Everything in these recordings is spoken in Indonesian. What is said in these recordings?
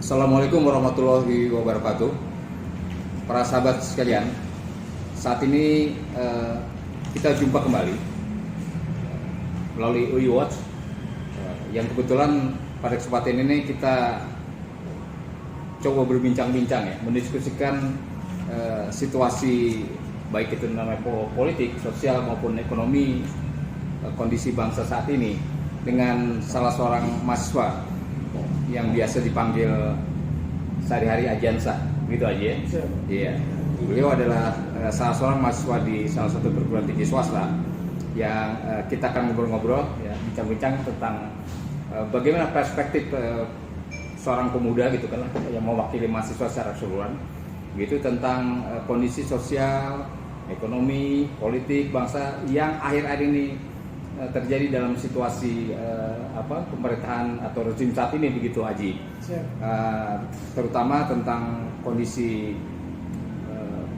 Assalamualaikum warahmatullahi wabarakatuh. Para sahabat sekalian, saat ini kita jumpa kembali melalui UI Watch, yang kebetulan pada kesempatan ini kita coba berbincang-bincang ya, mendiskusikan situasi baik itu namanya politik, sosial maupun ekonomi, kondisi bangsa saat ini dengan salah seorang mahasiswa yang biasa dipanggil sehari-hari Ajansa, gitu aja ya. Iya. Beliau adalah salah seorang mahasiswa di salah satu perguruan tinggi swasta yang kita akan ngobrol-ngobrol ya, bincang-bincang tentang bagaimana perspektif seorang pemuda gitu kan yang mewakili mahasiswa secara keseluruhan gitu tentang kondisi sosial, ekonomi, politik bangsa yang akhir-akhir ini terjadi dalam situasi pemerintahan atau rezim saat ini begitu Haji. Terutama tentang kondisi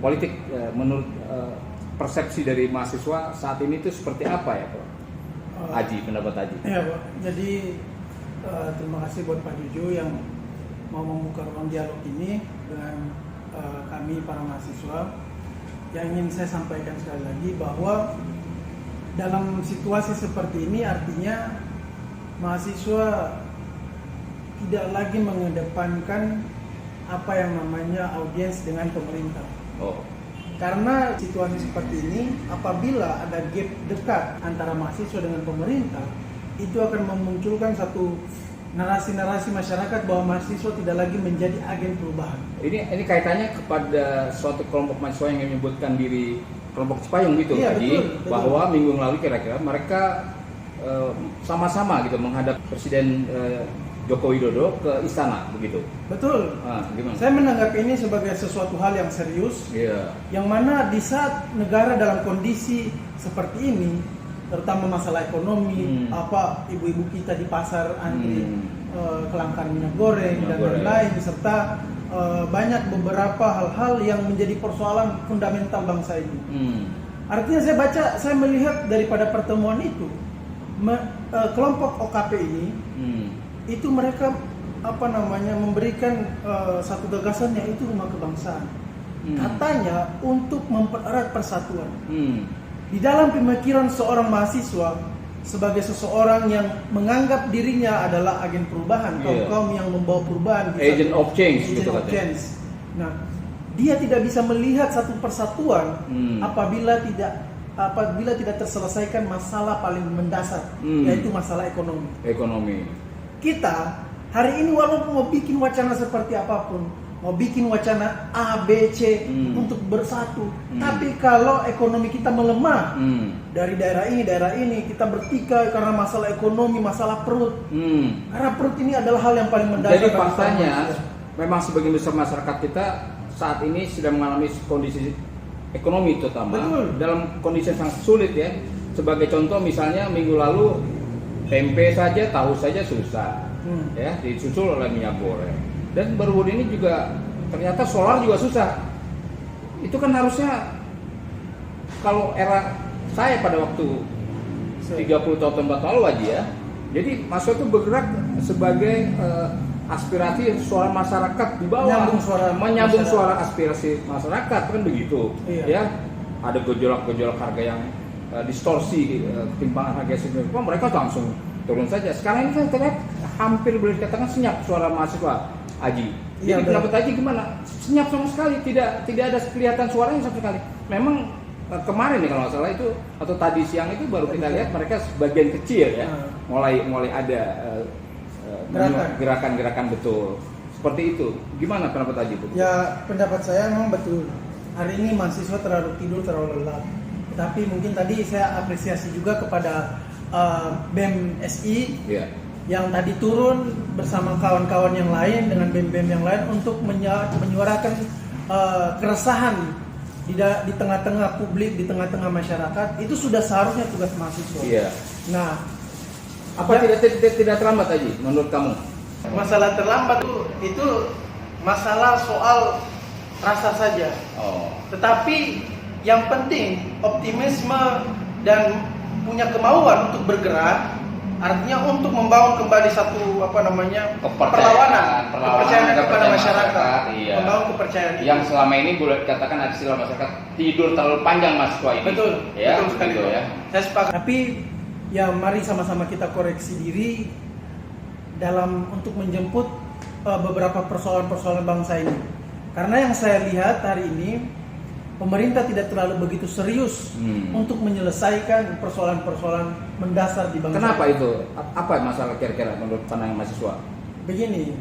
politik menurut persepsi dari mahasiswa saat ini itu seperti apa ya Pak Haji, pendapat Haji? Ya Pak, jadi terima kasih buat Pak Juju yang mau membuka ruang dialog ini dengan kami para mahasiswa. Yang ingin saya sampaikan sekali lagi bahwa dalam situasi seperti ini artinya mahasiswa tidak lagi mengedepankan apa yang namanya audiens dengan pemerintah. Karena situasi seperti ini, apabila ada gap dekat antara mahasiswa dengan pemerintah, itu akan memunculkan satu narasi-narasi masyarakat bahwa mahasiswa tidak lagi menjadi agen perubahan. Ini kaitannya kepada suatu kelompok mahasiswa yang menyebutkan diri kelompok Cipayung gitu, iya, Haji, betul. Bahwa minggu yang lalu kira-kira mereka sama-sama gitu menghadap Presiden Joko Widodo ke istana begitu. Betul. Gimana? Saya menanggapi ini sebagai sesuatu hal yang serius, yang mana di saat negara dalam kondisi seperti ini, terutama masalah ekonomi, ibu-ibu kita di pasar antri kelangkaan minyak goreng dan lain-lain, serta banyak beberapa hal-hal yang menjadi persoalan fundamental bangsa ini. Artinya saya melihat daripada pertemuan itu, kelompok OKP ini, itu mereka memberikan satu gagasan yaitu rumah kebangsaan. Katanya untuk mempererat persatuan. Di dalam pemikiran seorang mahasiswa sebagai seseorang yang menganggap dirinya adalah agen perubahan, kaum yang membawa perubahan, agent of change. Nah, dia tidak bisa melihat satu persatuan apabila tidak terselesaikan masalah paling mendasar, yaitu masalah ekonomi. Kita hari ini walaupun mau bikin wacana seperti apapun, mau bikin wacana A, B, C untuk bersatu, tapi kalau ekonomi kita melemah dari daerah ini kita bertikai karena masalah ekonomi, masalah perut. Karena perut ini adalah hal yang paling mendasar. Jadi faktanya memang sebagian besar masyarakat kita saat ini sedang mengalami kondisi ekonomi terutama dalam kondisi yang sangat sulit ya. Sebagai contoh misalnya minggu lalu tempe saja, tahu saja susah, ya disusul oleh minyak goreng. Dan baru-baru ini juga ternyata solar juga susah. Itu kan harusnya kalau era saya pada waktu 30 tahun lalu aja ya. Jadi mahasiswa itu bergerak sebagai aspirasi suara masyarakat di bawah, menyambung suara aspirasi masyarakat kan begitu. Ya, ada gejolak harga yang distorsi, ketimpangan harga signifikan, mereka langsung turun saja. Sekarang ini kan terlihat hampir boleh dikatakan senyap suara mahasiswa Haji. Jadi pendapat Haji gimana? Senyap sama sekali, tidak ada kelihatan suaranya sama sekali. Memang kemarin nih kalau nggak salah itu atau tadi siang itu baru kita lihat mereka sebagian kecil ya mulai ada gerakan-gerakan betul seperti itu. Gimana pendapat Haji itu? Ya, pendapat saya memang betul. Hari ini mahasiswa terlalu lelah. Tapi mungkin tadi saya apresiasi juga kepada BEM SI yang tadi turun bersama kawan-kawan yang lain dengan BEM-BEM yang lain untuk menyuarakan keresahan di tengah-tengah publik, di tengah-tengah masyarakat. Itu sudah seharusnya tugas mahasiswa. Nah, tidak terlambat Haji menurut kamu? Masalah terlambat itu masalah soal rasa saja. Tetapi yang penting optimisme dan punya kemauan untuk bergerak, artinya untuk membangun kembali satu perlawanan, kepercayaan kepercayaan itu. Yang selama ini boleh dikatakan ada istilah masyarakat tidur terlalu panjang mahasiswa ini. Betul, ya, betul sekali gitu, ya. Saya sepakat. Tapi ya mari sama-sama kita koreksi diri dalam untuk menjemput beberapa persoalan-persoalan bangsa ini. Karena yang saya lihat hari ini pemerintah tidak terlalu begitu serius untuk menyelesaikan persoalan-persoalan mendasar di bangsa. Kenapa itu? Apa masalah kira-kira menurut pandangan mahasiswa? Begini,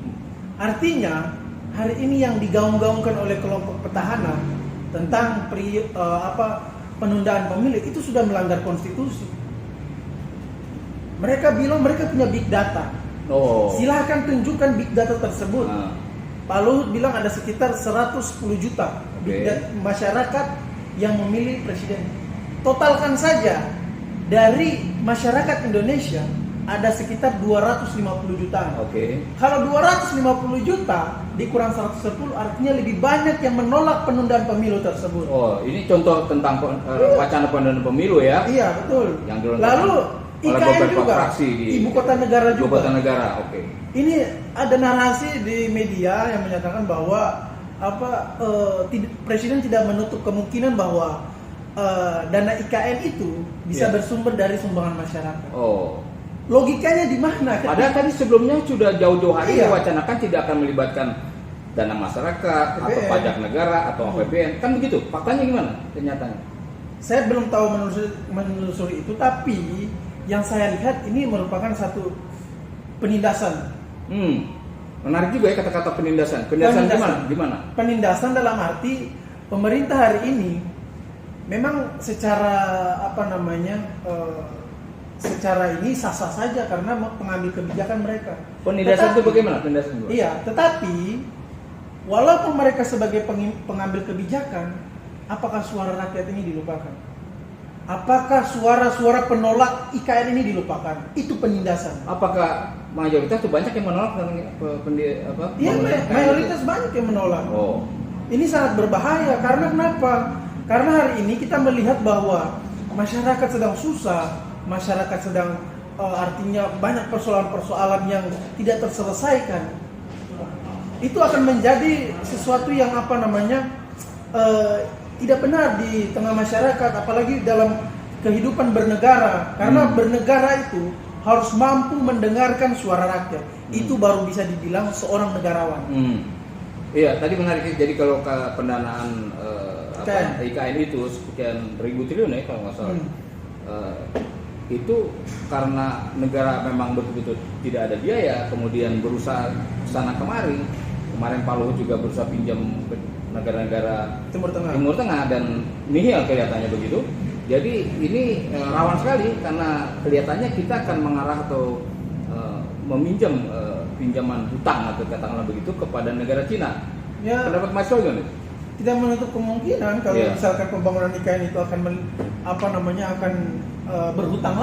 artinya hari ini yang digaung-gaungkan oleh kelompok petahana tentang penundaan pemilu itu sudah melanggar konstitusi. Mereka bilang mereka punya big data. Silahkan tunjukkan big data tersebut. Pak Luhut bilang ada sekitar 110 juta masyarakat yang memilih presiden. Totalkan saja dari masyarakat Indonesia ada sekitar 250 jutaan. Kalau 250 juta dikurang 110 artinya lebih banyak yang menolak penundaan pemilu tersebut. Ini contoh tentang wacana penundaan pemilu ya? Iya, betul. Yang lalu IKN juga, ibu kota negara juga. Ibu kota negara, Ini ada narasi di media yang menyatakan bahwa presiden tidak menutup kemungkinan bahwa dana IKN itu bisa bersumber dari sumbangan masyarakat. Logikanya di mana? Padahal tadi sebelumnya sudah jauh-jauh hari diwacanakan tidak akan melibatkan dana masyarakat atau pajak negara atau APBN, kan begitu? Faktanya gimana? Kenyataannya? Saya belum tahu menelusuri itu, tapi yang saya lihat ini merupakan satu penindasan. Menarik juga ya kata-kata penindasan. Penindasan gimana? Penindasan dalam arti pemerintah hari ini memang secara secara ini sah-sah saja karena pengambil kebijakan mereka. Penindasan itu bagaimana? Penindasan itu? Iya, tetapi walaupun mereka sebagai pengambil kebijakan, apakah suara rakyat ini dilupakan? Apakah suara-suara penolak IKN ini dilupakan? Itu penindasan. Apakah mayoritas itu banyak yang menolak? Iya, mayoritas banyak yang menolak. Ini sangat berbahaya karena kenapa? Karena hari ini kita melihat bahwa masyarakat sedang susah, masyarakat sedang artinya banyak persoalan-persoalan yang tidak terselesaikan. Itu akan menjadi sesuatu yang tidak benar di tengah masyarakat, apalagi dalam kehidupan bernegara. Karena bernegara itu harus mampu mendengarkan suara rakyat. Itu baru bisa dibilang seorang negarawan. Iya, tadi menarik. Jadi kalau pendanaan IKN itu sekian ribu triliun ya kalau nggak salah, itu karena negara memang betul-betul tidak ada biaya, kemudian berusaha sana kemari. Kemarin Pak Luhut juga berusaha pinjam ke negara-negara Timur Tengah dan nihil kelihatannya begitu. Jadi ini rawan sekali karena kelihatannya kita akan mengarah atau meminjam pinjaman hutang atau katakanlah begitu kepada negara Cina. Ya, pendapat Mas Soe gimana? Tidak menutup kemungkinan kalau misalkan pembangunan IKN itu akan berhutang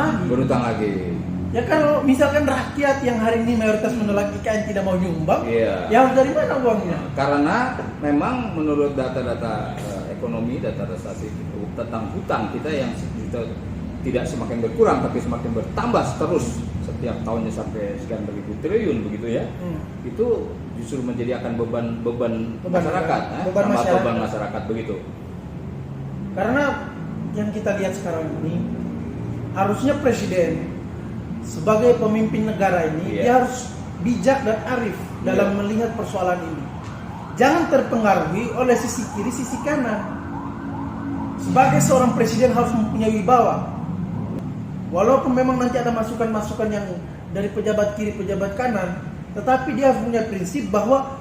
lagi. Ya kalau misalkan rakyat yang hari ini mayoritas menolak IKN tidak mau nyumbang, ya harus dari mana uangnya? Karena memang menurut data-data ekonomi, data-data statistik tentang hutang kita yang tidak semakin berkurang tapi semakin bertambah terus setiap tahunnya sampai sekian ribu triliun begitu ya. Itu justru menjadi akan beban masyarakat, beban masyarakat begitu. Karena yang kita lihat sekarang ini harusnya presiden sebagai pemimpin negara ini dia harus bijak dan arif dalam melihat persoalan ini. Jangan terpengaruhi oleh sisi kiri, sisi kanan. Sebagai seorang presiden harus mempunyai wibawa. Walaupun memang nanti ada masukan-masukan yang dari pejabat kiri, pejabat kanan, tetapi dia harus punya prinsip bahwa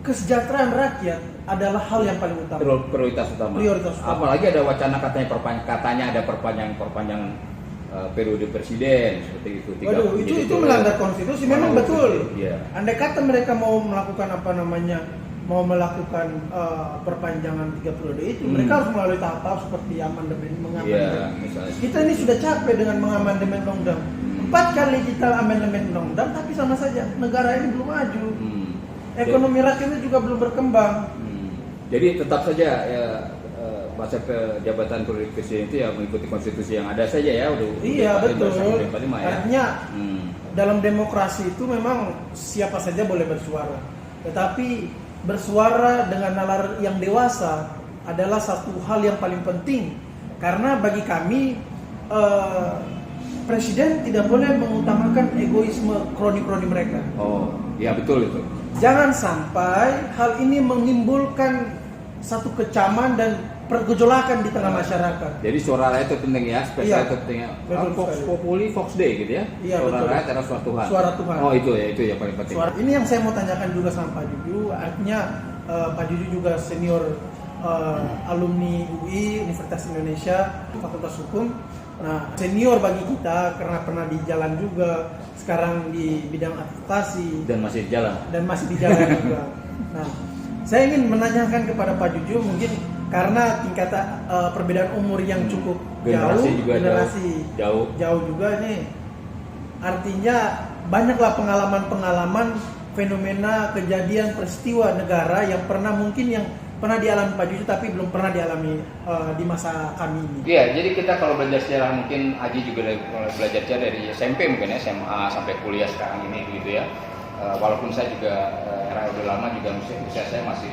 kesejahteraan rakyat adalah hal yang paling utama. Prioritas utama. Apalagi ada wacana katanya ada perpanjangan periode presiden seperti itu. Itu melanggar konstitusi. Memang betul. Andai kata mereka mau melakukan perpanjangan 3 periode itu, mereka harus melalui tahap seperti amandemen. Kita ini sudah capek dengan mengamandemen undang-undang. 4 kali kita amandemen undang-undang, tapi sama saja negara ini belum maju. Ekonomi rakyatnya juga belum berkembang. Jadi tetap saja masa jabatan presiden itu ya mengikuti konstitusi yang ada saja ya. Betul. Artinya dalam demokrasi itu memang siapa saja boleh bersuara. Tetapi bersuara dengan nalar yang dewasa adalah satu hal yang paling penting, karena bagi kami presiden tidak boleh mengutamakan egoisme kroni-kroni mereka. Oh, ya betul itu. Jangan sampai hal ini menimbulkan satu kecaman dan pergejolakan di tengah masyarakat. Jadi suara rakyat itu penting ya, spesial Iya, itu penting. betul Fox sekali. Populi, Fox Day gitu ya. Iya, Suara betul. rakyat adalah suara Tuhan. Suara Tuhan. Oh itu ya paling penting. Ini yang saya mau tanyakan juga sama Pak Juju, artinya Pak Juju juga senior alumni UI Universitas Indonesia Fakultas Hukum. Nah, senior bagi kita karena pernah di jalan juga, sekarang di bidang advokasi Dan masih jalan. di jalan juga. Nah, saya ingin menanyakan kepada Pak Juju, mungkin karena tingkat perbedaan umur yang cukup Generasi jauh, juga jauh juga nih. Artinya banyaklah pengalaman-pengalaman, fenomena, kejadian, peristiwa negara yang pernah dialami Pak Juju tapi belum pernah dialami di masa kami ini. Iya, jadi kita kalau belajar sejarah mungkin Aji juga belajar sejarah dari SMP mungkin ya, SMA sampai kuliah sekarang ini gitu ya. Walaupun saya juga era udah lama juga usia saya masih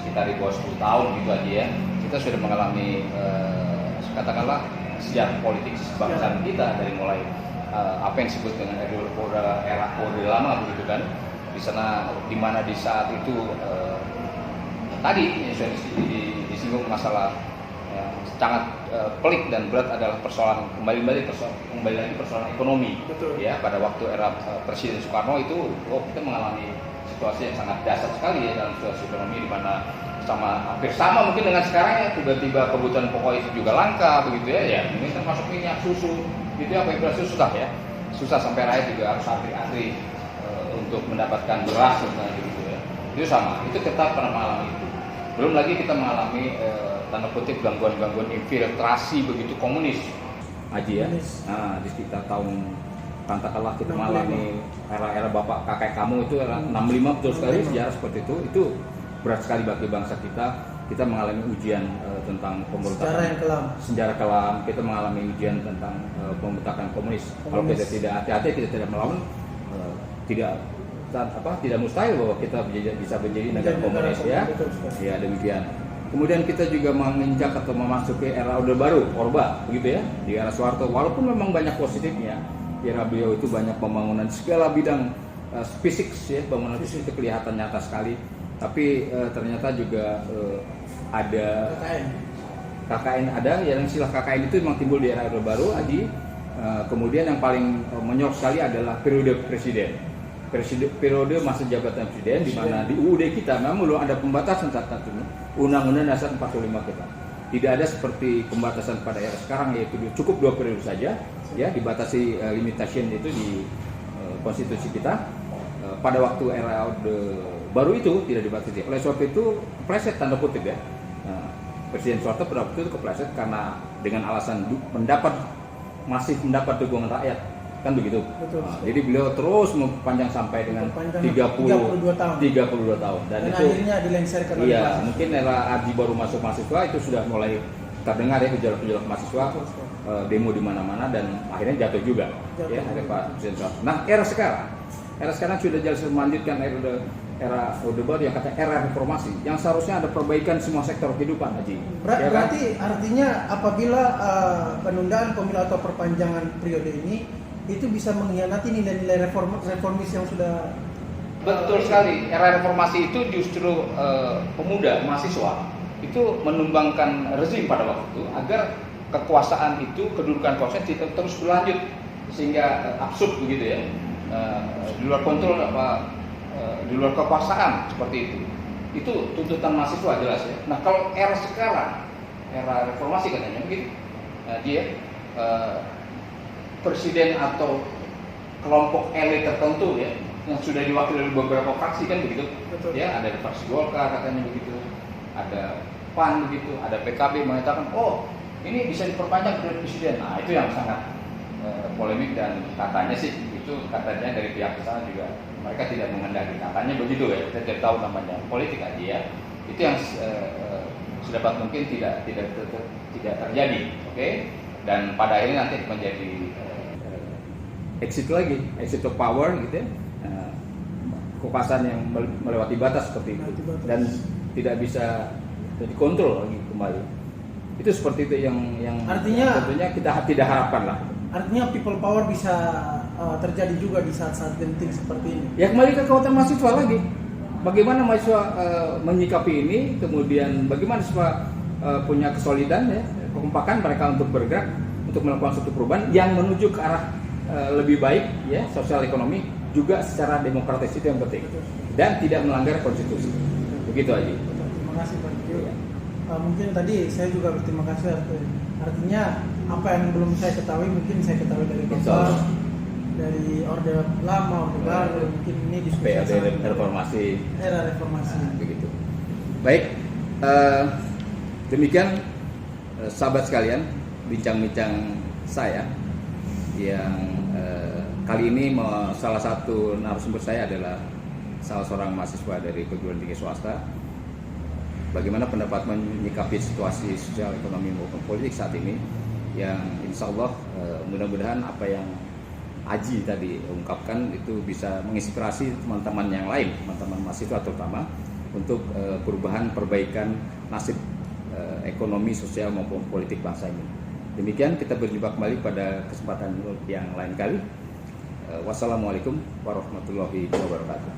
sekitar di bawah 10 tahun gitu aja ya. Kita sudah mengalami katakanlah sejarah politik kebangsaan kita dari mulai apa yang disebut dengan era Orde Lama begitu kan. Di sana di mana di saat itu tadi yang sudah disinggung masalah sangat pelik dan berat adalah persoalan kembali lagi persoalan ekonomi. Betul. Ya, pada waktu era Presiden Soekarno itu kita mengalami situasi yang sangat dasar sekali ya dalam situasi ekonomi, di mana hampir sama mungkin dengan sekarang ya, tiba-tiba kebutuhan pokok itu juga langka begitu ya. Ini termasuk minyak, susu gitu ya, apa itu susah ya, susah sampai rakyat juga harus antri untuk mendapatkan beras dan gitu ya. Itu sama, itu kita pernah mengalami itu. Belum lagi kita mengalami tanda kutip gangguan-gangguan infiltrasi begitu komunis, Aji ya. Nah, di sekitar tahun katakanlah kita mengalami era bapak kakek kamu itu era 65, betul sekali sejarah seperti itu. Itu berat sekali bagi bangsa kita. Kita mengalami ujian tentang pemberontakan sejarah kelam. Kita mengalami ujian tentang pemberontakan komunis. Kalau kita tidak hati-hati, kita tidak melawan, tidak mustahil bahwa kita bisa menjadi negara komunis ya. Ya demikian. Kemudian kita juga menginjak atau memasuki era Orde Baru, Orba, begitu ya, di era Soeharto. Walaupun memang banyak positifnya, di era beliau itu banyak pembangunan segala bidang fisik ya, bangunan fisik itu kelihatan nyata sekali. Tapi ternyata juga ada KKN ada, yang istilah KKN itu memang timbul di era Orde Baru, Aji. Kemudian yang paling menyorot sekali adalah periode periode masa jabatan presiden, di mana di UUD kita memang belum ada pembatasan saat itu, Undang-Undang Dasar 45 kita. Tidak ada seperti pembatasan pada era sekarang, yaitu cukup 2 periode saja, ya dibatasi limitation itu di konstitusi kita. Pada waktu era Orde Baru itu tidak dibatasi. Oleh sebab itu kepleset tanda kutip ya. Presiden Soeharto pada waktu itu kepleset karena dengan alasan masih mendapat dukungan rakyat. Kan begitu. Jadi beliau terus memperpanjang sampai dengan 32 tahun. Dan itu akhirnya dilengsarkan. Iya, mungkin era Aji baru masuk mahasiswa itu sudah mulai terdengar ya gejolak-gejolak mahasiswa, demo di mana-mana, dan akhirnya jatuh juga. Ya, ada Pak Presiden Soeharto. Nah, era sekarang sudah jelas melanjutkan era Orde Baru yang kata era reformasi, yang seharusnya ada perbaikan semua sektor kehidupan, Haji. Berarti artinya apabila penundaan pemilu atau perpanjangan periode ini itu bisa mengkhianati nilai-nilai reformis yang sudah. Betul sekali. Era reformasi itu justru pemuda, mahasiswa itu menumbangkan rezim pada waktu itu agar kekuasaan itu, kedudukan kekuasaan terus berlanjut, sehingga absurd begitu ya, di luar kontrol di luar kekuasaan seperti itu. Itu tuntutan mahasiswa jelas ya. Nah, kalau era sekarang, era reformasi katanya begitu, dia presiden atau kelompok elit tertentu ya, yang sudah diwakili oleh beberapa fraksi kan begitu. Betul. Ya, ada fraksi Golkar katanya begitu, ada PAN begitu, ada PKB mengatakan ini bisa diperpanjang periode presiden. Nah, itu yang sangat polemik, dan katanya sih itu katanya dari pihak sana juga mereka tidak menghendaki, katanya begitu ya. Kita tidak tahu, namanya politik aja ya. Itu yang sedapat mungkin tidak terjadi, oke? Dan pada akhirnya nanti menjadi exit to power gitu ya. kekuasaan yang melewati batas seperti itu dan tidak bisa dikontrol lagi kembali. Itu seperti itu yang artinya tentunya kita tidak harapkan lah. Artinya people power bisa terjadi juga di saat-saat genting seperti ini. Ya kembali ke kekuatan mahasiswa lagi. Bagaimana mahasiswa menyikapi ini, kemudian bagaimana mahasiswa punya kesolidan ya, kekompakan mereka untuk bergerak untuk melakukan suatu perubahan yang menuju ke arah lebih baik ya, sosial ekonomi juga secara demokratis, itu yang penting. Dan tidak melanggar konstitusi. Begitu aja. Terima kasih Pak Dio. Mungkin tadi saya juga berterima kasih, artinya apa yang belum saya ketahui mungkin saya ketahui dari Bapak, dari Orde Lama, Orde Baru, mungkin ini diskusi era reformasi. Nah, begitu. Baik, demikian sahabat sekalian, bincang-bincang saya yang kali ini salah satu narasumber saya adalah salah seorang mahasiswa dari perguruan tinggi swasta. Bagaimana pendapat menyikapi situasi sosial, ekonomi maupun politik saat ini, yang insya Allah mudah-mudahan apa yang Aji tadi ungkapkan itu bisa menginspirasi teman-teman yang lain, teman-teman mahasiswa terutama, untuk perubahan perbaikan nasib ekonomi, sosial maupun politik bangsa ini. Demikian, kita berjumpa kembali pada kesempatan yang lain kali. Wassalamualaikum warahmatullahi wabarakatuh.